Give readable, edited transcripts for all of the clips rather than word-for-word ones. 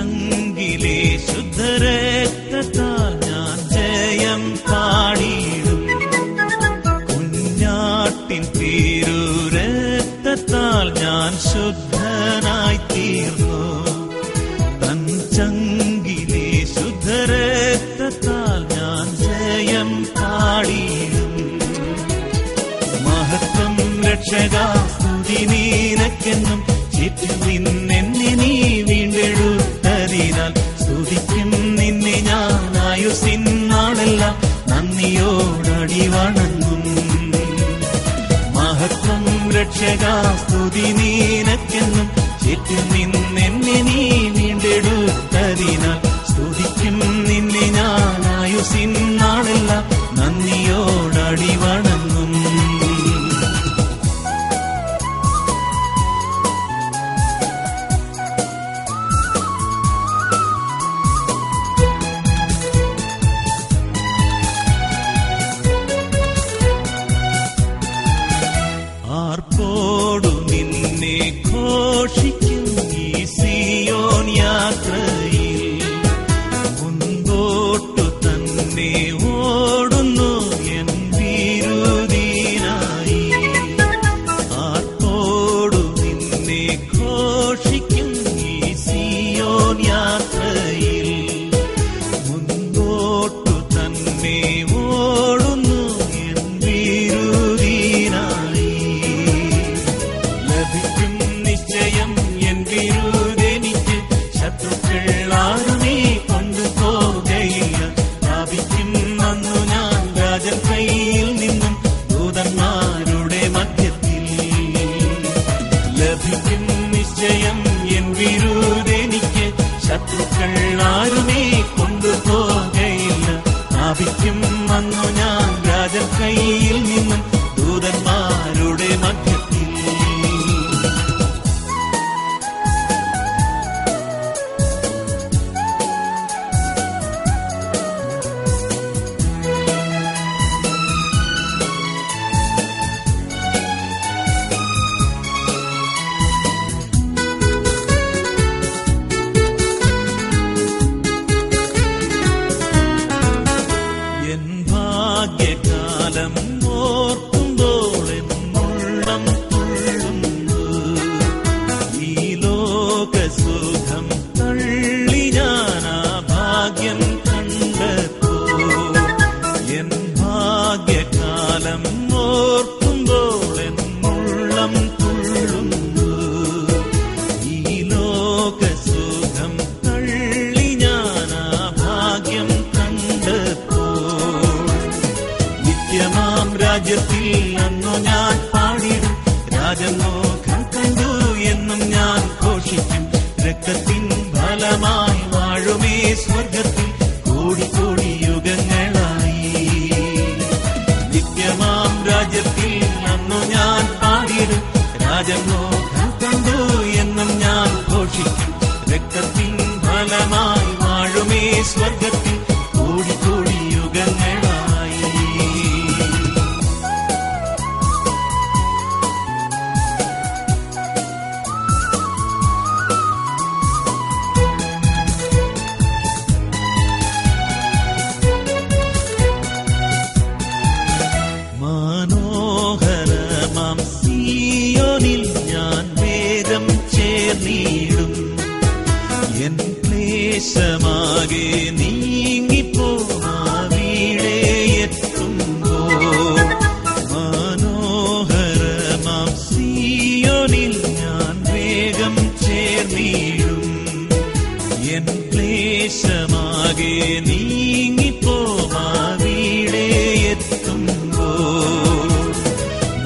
ചങ്കിലെ ശുദ്ധരക്തത്താൽ ഞാൻ ജയം പാടിയിടും. കുഞ്ഞാട്ടിൻ തിരുരക്തത്താൽ ഞാൻ ശുദ്ധനായി തീർന്നു. തൻ ചങ്കിലെ ശുദ്ധരക്തത്താൽ ഞാൻ ജയം പാടിയിടും. മഹത്വം രക്ഷകാ സ്തുതി നീനക്കെന്നും ചുറ്റും നിന്നെ നീ വീണ്ടെടുത്തതിനാൽ സ്തുതിക്കും നിന്നെ ഞാൻ ആയുസ്സിനാളെല്ലാം നന്ദിയോടടി വണങ്ങും. മഹത്വം രക്ഷകാ സ്തുതി നീനക്കെന്നും ചുറ്റും നിന്നെ നീ വീണ്ടെടുത്തതിനാൽ സ്തുതിക്കും നിന്നെ ഞാൻ ആയുസ്സിനാളെല്ലാം നന്ദിയോടടി വണങ്ങും. ആർപ്പോടു നിന്നെ ഘോഷിക്കും ഈ സിയോൻ യാത്രയിൽ. മുൻപോട്ടു തന്നെ ഓടുന്നു എൻ വിരുദിനായി. ആർപ്പോടു നിന്നെ ഘോഷിക്കും ഈ സിയോൻ യാത്രയിൽ. മുൻപോട്ടു തന്നെ ഓടുന്നു എൻ വിരുദിനായി. ലഭിക്കും നിശ്ചയം എൻ വിരുദെനിക്ക്, ശത്രുക്കൾ ആരുമേ കൊണ്ടുപോകയില്ല. പ്രാപിക്കും അന്നു ഞാൻ രാജൻ കയ്യിൽ നിന്നും ദൂതന്മാരുടെ മധ്യത്തിൽ. ലഭിക്കും നിശ്ചയം എൻ വിരുദെനിക്ക്, ശത്രുക്കൾ ആരുമേ കൊണ്ടുപോകയില്ല. പ്രാപിക്കും അന്നു ഞാൻ രാജൻ കയ്യിൽ നിന്നും ദൂതന്മാരുടെ മധ്യത്തിൽ. എൻ ഭാഗ്യകാലം ഓർക്കുമ്പോൾ എന്നുള്ളം തുള്ളുന്നു. ഈ ലോകസുഖം തള്ളി ഞാൻ ആ ഭാഗ്യം കണ്ടെത്തും. എൻ ഭാഗ്യകാലം ഓർക്കുമ്പോൾ എന്നുള്ളം തുള്ളുന്നു. ഈ ലോകസുഖം തള്ളി ഞാൻ ആ ഭാഗ്യം നിത്യമാം രാജ്യത്തിൽ അന്നു ഞാൻ പാടിടും. രാജമോഖം കണ്ടു എന്നും ഞാൻ ഘോഷിക്കും. രക്തത്തിൻ ഫലമായി വാഴുമേ സ്വർഗത്തിൽ കോടി കോടി യുഗങ്ങളായി. നിത്യമാം രാജ്യത്തിൽ അന്നു ഞാൻ പാടിടും. രാജമോഖം കണ്ടു എന്നും ഞാൻ ഘോഷിക്കും. രക്തത്തിൻ ഫലമായി വാഴുമേ സ്വർഗത്തിൽ കോടി കോടി യുഗങ്ങളായി. മനോഹരമാം സിയോനിൽ ഞാൻ വേഗം ചേർന്നിടും. എൻ ക്ലേശമാകെ നീങ്ങിപ്പോ അവിടെ എത്തുമ്പോൾ. മനോഹരമാം സിയോനിൽ ഞാൻ വേഗം ചേർന്നിടും. എൻ ക്ലേശമാകെ നീങ്ങിപ്പോ അവിടെ എത്തുമ്പോൾ.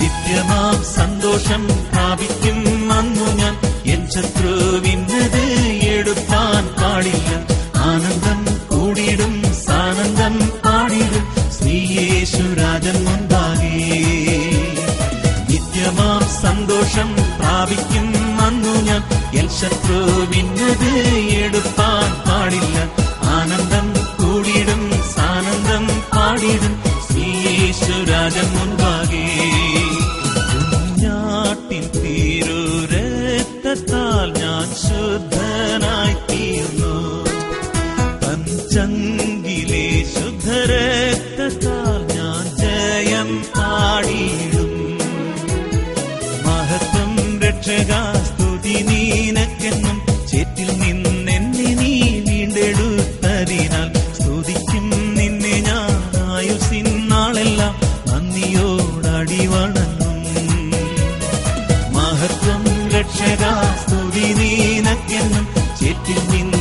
നിത്യമാം സന്തോഷം പ്രാപിക്കും അന്നു ഞാൻ. എൻ ശത്രുവിന്നത് എടുപ്പാൻ പാടില്ല. ആനന്ദം കൂടിടും സാനന്ദം പാടിടും ശ്രീയേശുരാജൻ മുൻപാകെ. നിത്യമാം സന്തോഷം പ്രാപിക്കും അന്നു ഞാൻ. എൻ ശത്രുവിന്നത് എടുപ്പാൻ പാടില്ല. ആനന്ദം കൂടിടും സാനന്ദം പാടിടും ശ്രീയേശുരാജൻ മുൻപാകെ. കുഞ്ഞാട്ടിൻ തിരുരക്തത്താൽ ഞാൻ ശുദ്ധനായി തീർന്നു. ചങ്കിലെ ശുദ്ധരക്തത്താൽ ഞാൻ ജയം പാടിയിടും. മഹത്വം രക്ഷകാ സ്തുതി നീനക്കെന്നും ചേറ്റിൽ നിന്നെന്നെ നീ വീണ്ടെടുത്തതിനാൽ സ്തുതിക്കും നിന്നെ ഞാൻ ആയുസ്സിനാളെല്ലാം നന്ദിയോടടി വണങ്ങും. മഹത്വം രക്ഷകാ സ്തുതി നീനക്കെന്നും ചേറ്റിൽ നിന്ന്